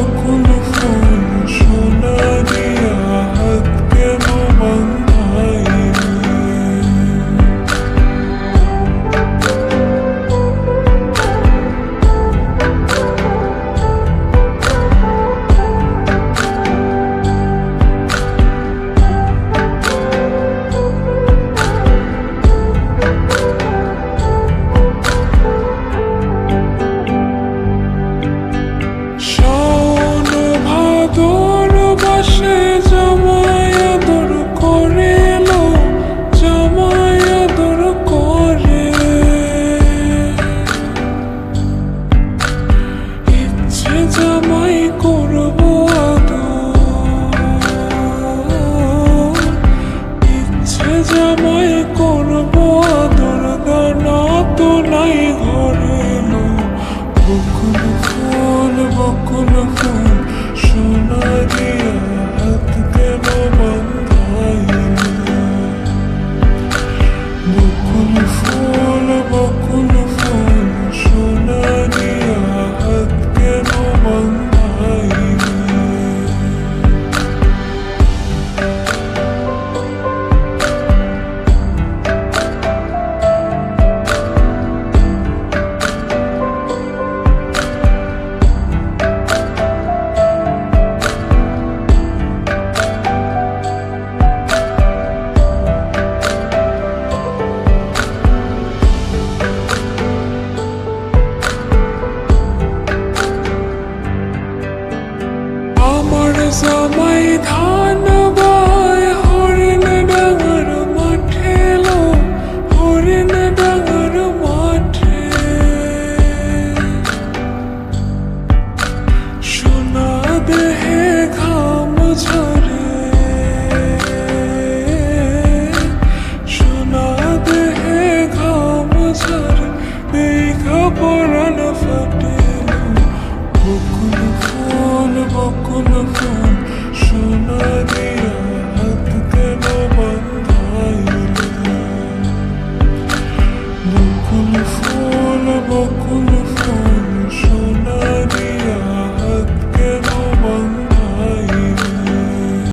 বকুল ফুল সোনা দিয়া হাত কেন বাঁধাইলি? জামাই করব আদর দানা তো নাই ঘরে লো। বকুল ফুল সোনা দিয়া হাত কেন বাঁধাইলি? বকুল ফুল সোনা দিয়া হাত কেন বাঁধাইলি? জামাই ধান গায় হরিণ ডাঙর মাঠে লো, হরিণ ডাঙর মাঠে। সোনা দেহে ঘাম ঝরে, সোনা দেহে ঘাম ঝরে, দেখা পরাণ ফাটে লো। বকুল ফুল